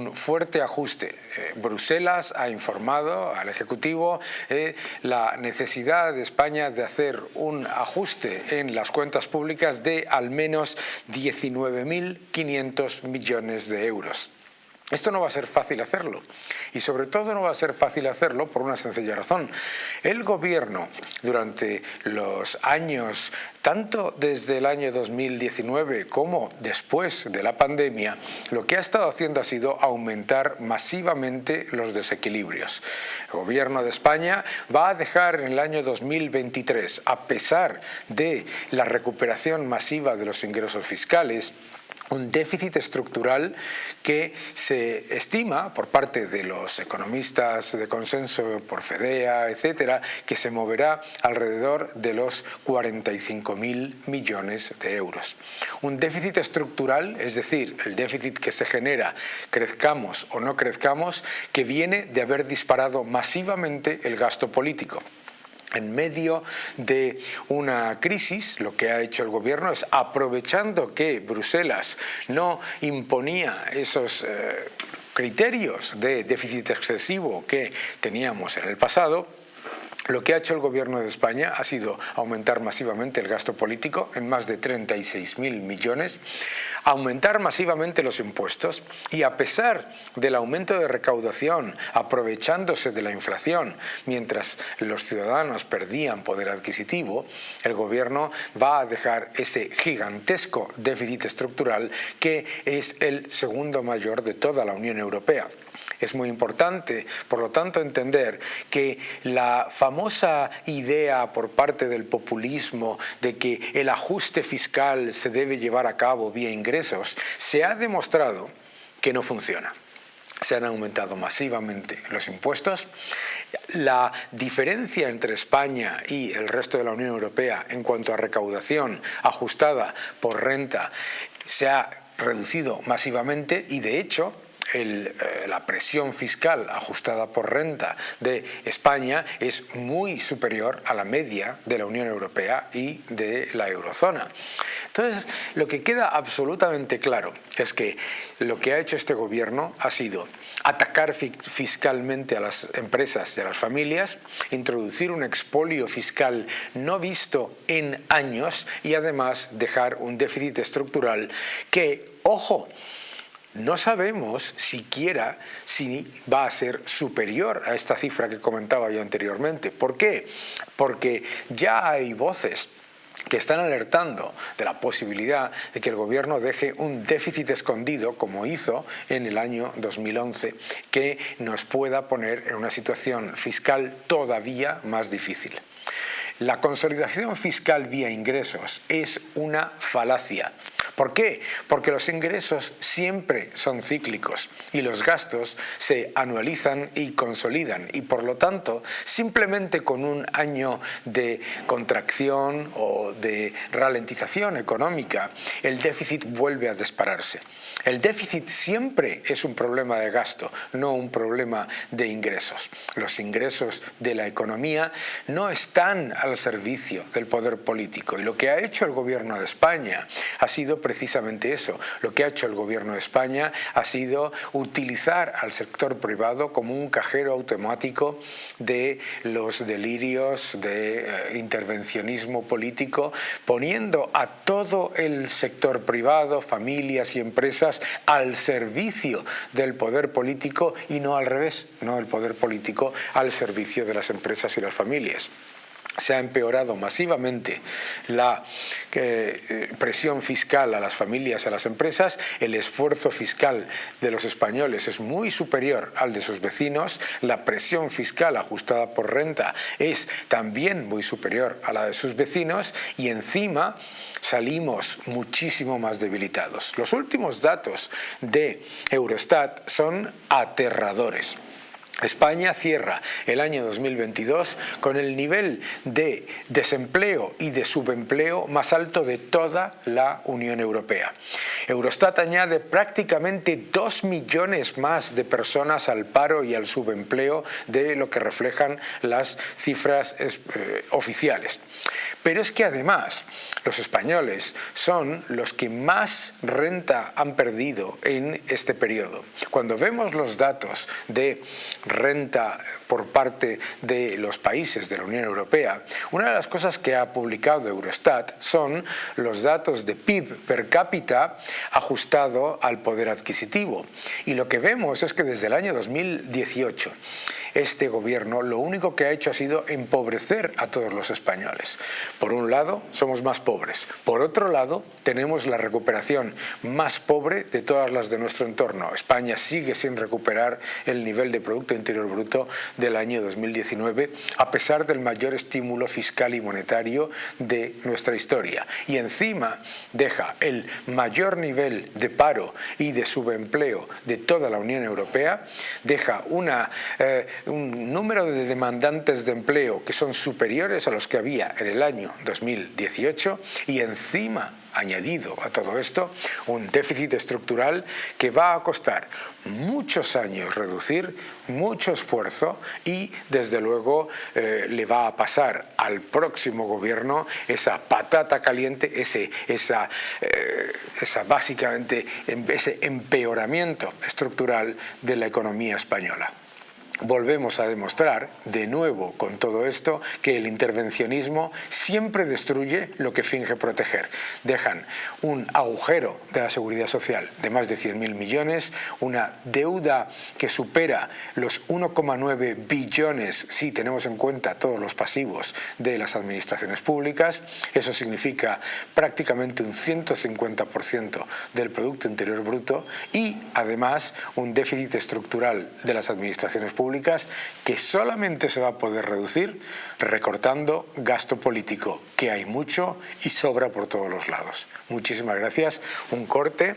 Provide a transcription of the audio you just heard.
Un fuerte ajuste. Bruselas ha informado al Ejecutivo la necesidad de España de hacer un ajuste en las cuentas públicas de al menos 19.500 millones de euros. Esto no va a ser fácil hacerlo y sobre todo no va a ser fácil hacerlo por una sencilla razón. El gobierno durante los años, tanto desde el año 2019 como después de la pandemia, lo que ha estado haciendo ha sido aumentar masivamente los desequilibrios. El gobierno de España va a dejar en el año 2023, a pesar de la recuperación masiva de los ingresos fiscales, un déficit estructural que se estima por parte de los economistas de consenso, por FEDEA, etcétera, que se moverá alrededor de los 45.000 millones de euros. Un déficit estructural, es decir, el déficit que se genera, crezcamos o no crezcamos, que viene de haber disparado masivamente el gasto político. En medio de una crisis, lo que ha hecho el gobierno es, aprovechando que Bruselas no imponía esos criterios de déficit excesivo que teníamos en el pasado, lo que ha hecho el gobierno de España ha sido aumentar masivamente el gasto político en más de 36.000 millones, aumentar masivamente los impuestos y, a pesar del aumento de recaudación, aprovechándose de la inflación mientras los ciudadanos perdían poder adquisitivo, el gobierno va a dejar ese gigantesco déficit estructural que es el segundo mayor de toda la Unión Europea. Es muy importante, por lo tanto, entender que la famosa idea por parte del populismo de que el ajuste fiscal se debe llevar a cabo vía ingresos se ha demostrado que no funciona. Se han aumentado masivamente los impuestos. La diferencia entre España y el resto de la Unión Europea en cuanto a recaudación ajustada por renta se ha reducido masivamente y, de hecho, la presión fiscal ajustada por renta de España es muy superior a la media de la Unión Europea y de la eurozona. Entonces, lo que queda absolutamente claro es que lo que ha hecho este gobierno ha sido atacar fiscalmente a las empresas y a las familias, introducir un expolio fiscal no visto en años y además dejar un déficit estructural que, ojo, no sabemos siquiera si va a ser superior a esta cifra que comentaba yo anteriormente. ¿Por qué? Porque ya hay voces que están alertando de la posibilidad de que el gobierno deje un déficit escondido, como hizo en el año 2011, que nos pueda poner en una situación fiscal todavía más difícil. La consolidación fiscal vía ingresos es una falacia. ¿Por qué? Porque los ingresos siempre son cíclicos y los gastos se anualizan y consolidan y, por lo tanto, simplemente con un año de contracción o de ralentización económica, el déficit vuelve a dispararse. El déficit siempre es un problema de gasto, no un problema de ingresos. Los ingresos de la economía no están al servicio del poder político y lo que ha hecho el gobierno de España ha sido precisamente eso. Lo que ha hecho el gobierno de España ha sido utilizar al sector privado como un cajero automático de los delirios de intervencionismo político, poniendo a todo el sector privado, familias y empresas al servicio del poder político y no al revés, no el poder político al servicio de las empresas y las familias. Se ha empeorado masivamente la presión fiscal a las familias y a las empresas. El esfuerzo fiscal de los españoles es muy superior al de sus vecinos. La presión fiscal ajustada por renta es también muy superior a la de sus vecinos y encima salimos muchísimo más debilitados. Los últimos datos de Eurostat son aterradores. España cierra el año 2022 con el nivel de desempleo y de subempleo más alto de toda la Unión Europea. Eurostat añade prácticamente 2 millones más de personas al paro y al subempleo de lo que reflejan las cifras oficiales. Pero es que además los españoles son los que más renta han perdido en este periodo. Cuando vemos los datos de renta por parte de los países de la Unión Europea, una de las cosas que ha publicado Eurostat son los datos de PIB per cápita ajustado al poder adquisitivo. Y lo que vemos es que desde el año 2018 este gobierno lo único que ha hecho ha sido empobrecer a todos los españoles. Por un lado, somos más pobres. Por otro lado, tenemos la recuperación más pobre de todas las de nuestro entorno. España sigue sin recuperar el nivel de Producto Interior Bruto del año 2019, a pesar del mayor estímulo fiscal y monetario de nuestra historia. Y encima deja el mayor nivel de paro y de subempleo de toda la Unión Europea, deja un número de demandantes de empleo que son superiores a los que había en el año 2018 y encima, añadido a todo esto, un déficit estructural que va a costar muchos años reducir, mucho esfuerzo y desde luego le va a pasar al próximo gobierno esa patata caliente, básicamente ese empeoramiento estructural de la economía española. Volvemos a demostrar, de nuevo con todo esto, que el intervencionismo siempre destruye lo que finge proteger. Dejan un agujero de la seguridad social de más de 100.000 millones, una deuda que supera los 1,9 billones si tenemos en cuenta todos los pasivos de las administraciones públicas. Eso significa prácticamente un 150% del Producto Interior Bruto y además un déficit estructural de las administraciones públicas que solamente se va a poder reducir recortando gasto político, que hay mucho y sobra por todos los lados. Muchísimas gracias. Un corte